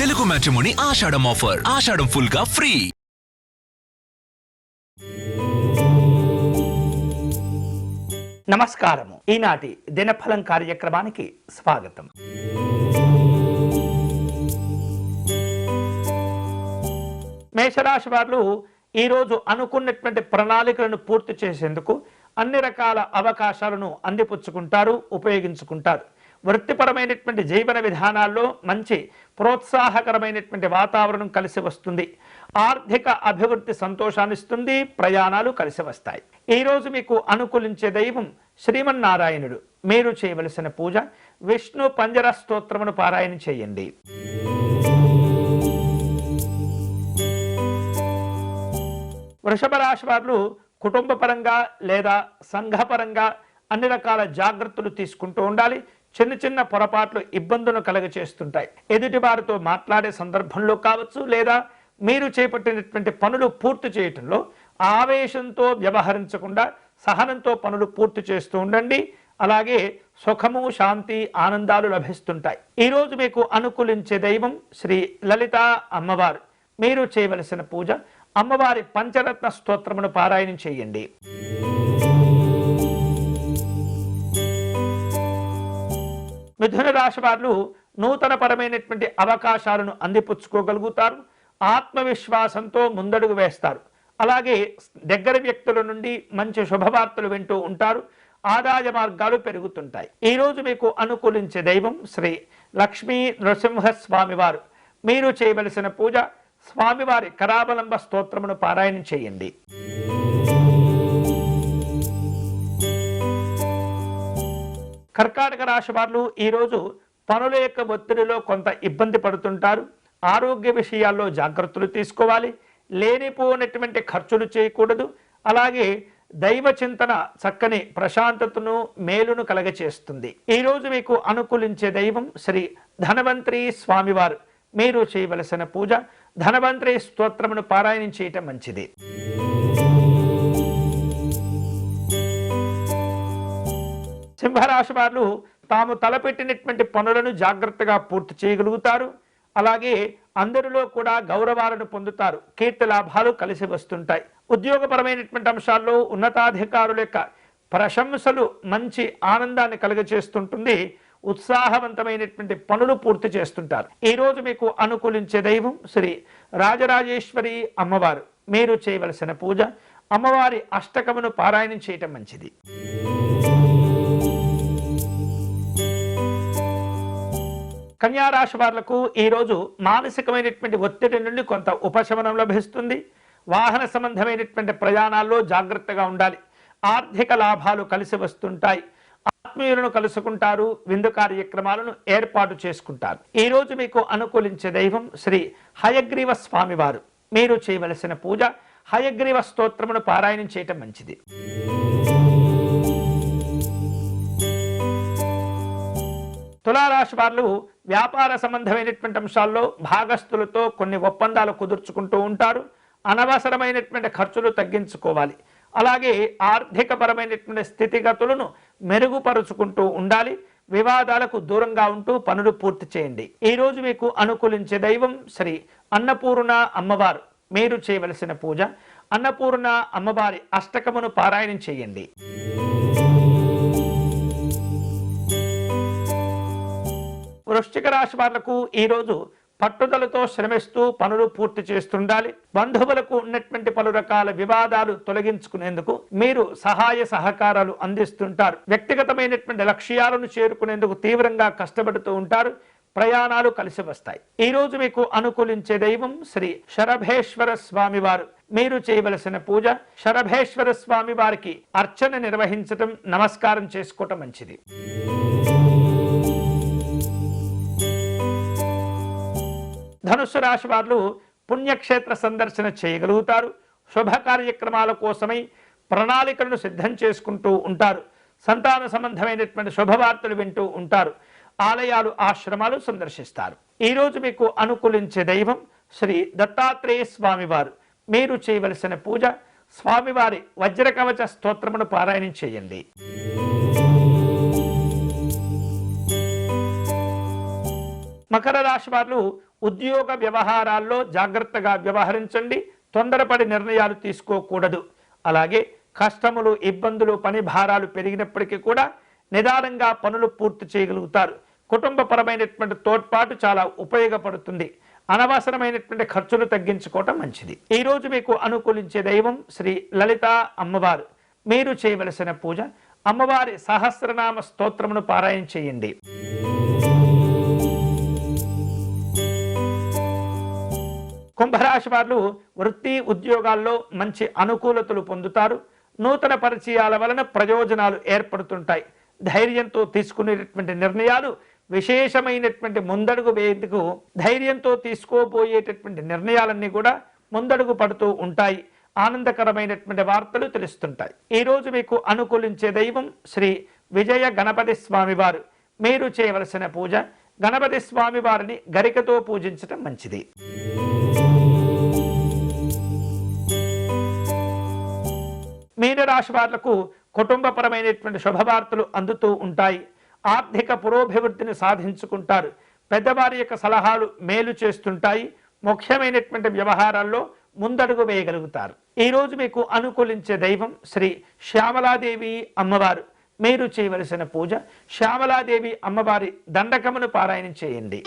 Telugu matrimony ఆషాఢం offer. ఆషాఢం full గా free. నమస్కారము. ఈనాటి దినఫలం కార్యక్రమానికి స్వాగతం. మేషరాశి వారు ఈరోజు అనుకున్నటువంటి ప్రణాళికలను పూర్తి చేసేందుకు అన్ని రకాల అవకాశాలను అందిపుచ్చుకుంటారు, ఉపయోగించుకుంటారు. వృత్తిపరమైనటువంటి జీవన విధానాల్లో మంచి ప్రోత్సాహకరమైనటువంటి వాతావరణం కలిసి వస్తుంది. ఆర్థిక అభివృద్ధి సంతోషాన్నిస్తుంది. ప్రయాణాలు కలిసి వస్తాయి. ఈరోజు మీకు అనుకూలించే దైవం శ్రీమన్నారాయణుడు. మీరు చేయవలసిన పూజ విష్ణు పంజర స్తోత్రమును పారాయణ చేయండి. వృషభ రాశి వారు కుటుంబ పరంగా లేదా సంఘపరంగా అన్ని రకాల జాగ్రత్తలు తీసుకుంటూ ఉండాలి. చిన్న చిన్న పొరపాట్లు ఇబ్బందులను కలగచేస్తుంటాయి. ఎదుటి వారితో మాట్లాడే సందర్భంలో కావచ్చు, లేదా మీరు చేపట్టినటువంటి పనులు పూర్తి చేయటంలో ఆవేశంతో వ్యవహరించకుండా సహనంతో పనులు పూర్తి చేస్తూ ఉండండి. అలాగే సుఖము, శాంతి, ఆనందాలు లభిస్తుంటాయి. ఈరోజు మీకు అనుకూలించే దైవం శ్రీ లలిత అమ్మవారు. మీరు చేయవలసిన పూజ అమ్మవారి పంచరత్న స్తోత్రమును పారాయణం చేయండి. మిథున రాశి వారు నూతన పరమైనటువంటి అవకాశాలను అందిపుచ్చుకోగలుగుతారు. ఆత్మవిశ్వాసంతో ముందడుగు వేస్తారు. అలాగే దగ్గర వ్యక్తుల నుండి మంచి శుభవార్తలు వింటూ ఉంటారు. ఆదాయ మార్గాలు పెరుగుతుంటాయి. ఈరోజు మీకు అనుకూలించే దైవం శ్రీ లక్ష్మీ నృసింహస్వామి వారు. మీరు చేయవలసిన పూజ స్వామివారి కరావలంబ స్తోత్రమును పారాయణం చేయండి. కర్కాటక రాశి వారు ఈరోజు పనుల యొక్క ఒత్తిడిలో కొంత ఇబ్బంది పడుతుంటారు. ఆరోగ్య విషయాల్లో జాగ్రత్తలు తీసుకోవాలి. లేనిపోయినటువంటి ఖర్చులు చేయకూడదు. అలాగే దైవ చింతన చక్కని ప్రశాంతతను, మేలును కలగచేస్తుంది. ఈరోజు మీకు అనుకూలించే దైవం శ్రీ ధనవంతరి స్వామివారు. మీరు చేయవలసిన పూజ ధనవంతరి స్తోత్రమును పారాయణం చేయటం మంచిది. సింహరాశి వారు తాము తలపెట్టినటువంటి పనులను జాగ్రత్తగా పూర్తి చేయగలుగుతారు. అలాగే అందరిలో కూడా గౌరవాలను పొందుతారు. కీర్తి లాభాలు కలిసి వస్తుంటాయి. ఉద్యోగపరమైనటువంటి అంశాల్లో ఉన్నతాధికారుల యొక్క ప్రశంసలు మంచి ఆనందాన్ని కలుగచేస్తుంటుంది. ఉత్సాహవంతమైనటువంటి పనులు పూర్తి చేస్తుంటారు. ఈరోజు మీకు అనుకూలించే దైవం శ్రీ రాజరాజేశ్వరి అమ్మవారు. మీరు చేయవలసిన పూజ అమ్మవారి అష్టకమును పారాయణం చేయటం మంచిది. కన్యారాశి వాళ్లకు ఈరోజు మానసికమైనటువంటి ఒత్తిడి నుండి కొంత ఉపశమనం లభిస్తుంది. వాహన సంబంధమైనటువంటి ప్రయాణాల్లో జాగ్రత్తగా ఉండాలి. ఆర్థిక లాభాలు కలిసి వస్తుంటాయి. ఆత్మీయులను కలుసుకుంటారు. విందు కార్యక్రమాలను ఏర్పాటు చేసుకుంటారు. ఈరోజు మీకు అనుకూలించే దైవం శ్రీ హయగ్రీవ స్వామివారు. మీరు చేయవలసిన పూజ హయగ్రీవ స్తోత్రమును పారాయణం చేయటం మంచిది. తులారాశి వారు వ్యాపార సంబంధమైనటువంటి అంశాల్లో భాగస్థులతో కొన్ని ఒప్పందాలు కుదుర్చుకుంటూ ఉంటారు. అనవసరమైనటువంటి ఖర్చులు తగ్గించుకోవాలి. అలాగే ఆర్థిక పరమైనటువంటి స్థితిగతులను మెరుగుపరుచుకుంటూ ఉండాలి. వివాదాలకు దూరంగా ఉంటూ పనులు పూర్తి చేయండి. ఈరోజు మీకు అనుకూలించే దైవం శ్రీ అన్నపూర్ణ అమ్మవారు. మీరు చేయవలసిన పూజ అన్నపూర్ణ అమ్మవారి అష్టకమును పారాయణం చేయండి. వృశ్చిక రాశి వాళ్లకు ఈరోజు పట్టుదలతో శ్రమిస్తూ పనులు పూర్తి చేస్తుండాలి. బంధువులకు ఉన్నటువంటి పలు రకాల వివాదాలు తొలగించుకునేందుకు మీరు సహాయ సహకారాలు అందిస్తుంటారు. వ్యక్తిగతమైనటువంటి లక్ష్యాలను చేరుకునేందుకు తీవ్రంగా కష్టపడుతూ ఉంటారు. ప్రయాణాలు కలిసి వస్తాయి. ఈరోజు మీకు అనుకూలించే దైవం శ్రీ శరభేశ్వర స్వామి వారు. మీరు చేయవలసిన పూజ శరభేశ్వర స్వామి వారికి అర్చన నిర్వహించటం, నమస్కారం చేసుకోవటం మంచిది. ధనుస్సు రాశి వారు పుణ్యక్షేత్ర సందర్శన చేయగలుగుతారు. శుభ కార్యక్రమాల కోసమై ప్రణాళికలను సిద్ధం చేసుకుంటూ ఉంటారు. సంతాన సంబంధమైనటువంటి శుభవార్తలు వింటూ ఉంటారు. ఆలయాలు, ఆశ్రమాలు సందర్శిస్తారు. ఈరోజు మీకు అనుకూలించే దైవం శ్రీ దత్తాత్రేయ స్వామివారు. మీరు చేయవలసిన పూజ స్వామివారి వజ్రకవచ స్తోత్రమును పారాయణం చేయండి. మకర రాశి వారు ఉద్యోగ వ్యవహారాల్లో జాగ్రత్తగా వ్యవహరించండి, తొందరపడి నిర్ణయాలు తీసుకోకూడదు. అలాగే కష్టములు, ఇబ్బందులు, పని భారాలు పెరిగినప్పటికీ కూడా నిదానంగా పనులు పూర్తి చేయగలుగుతారు. కుటుంబపరమైనటువంటి తోడ్పాటు చాలా ఉపయోగపడుతుంది. అనవసరమైనటువంటి ఖర్చులు తగ్గించుకోవటం మంచిది. ఈ రోజు మీకు అనుకూలించే దైవం శ్రీ లలిత అమ్మవారు. మీరు చేయవలసిన పూజ అమ్మవారి సహస్రనామ స్తోత్రమును పారాయణ చేయండి. కుంభరాశి వారు వృత్తి ఉద్యోగాల్లో మంచి అనుకూలతలు పొందుతారు. నూతన పరిచయాల వలన ప్రయోజనాలు ఏర్పడుతుంటాయి. ధైర్యంతో తీసుకునేటటువంటి నిర్ణయాలు విశేషమైనటువంటి ముందడుగు వేయటకు ధైర్యంతో తీసుకోబోయేటటువంటి నిర్ణయాలన్నీ కూడా ముందడుగు పడుతూ ఉంటాయి. ఆనందకరమైనటువంటి వార్తలు తెలుస్తుంటాయి. ఈ రోజు మీకు అనుకూలించే దైవం శ్రీ విజయ గణపతి స్వామి వారు. మీరు చేయవలసిన పూజ గణపతి స్వామి వారిని గరికతో పూజించటం మంచిది. మీనరాశి వాళ్లకు కుటుంబపరమైనటువంటి శుభవార్తలు అందుతూ ఉంటాయి. ఆర్థిక పురోభివృద్ధిని సాధించుకుంటారు. పెద్దవారి యొక్క సలహాలు మేలు చేస్తుంటాయి. ముఖ్యమైనటువంటి వ్యవహారాల్లో ముందడుగు వేయగలుగుతారు. ఈ రోజు మీకు అనుకూలించే దైవం శ్రీ శ్యామలాదేవి అమ్మవారు. మీరు చేయవలసిన పూజ శ్యామలాదేవి అమ్మవారి దండకమును పారాయణం చేయండి.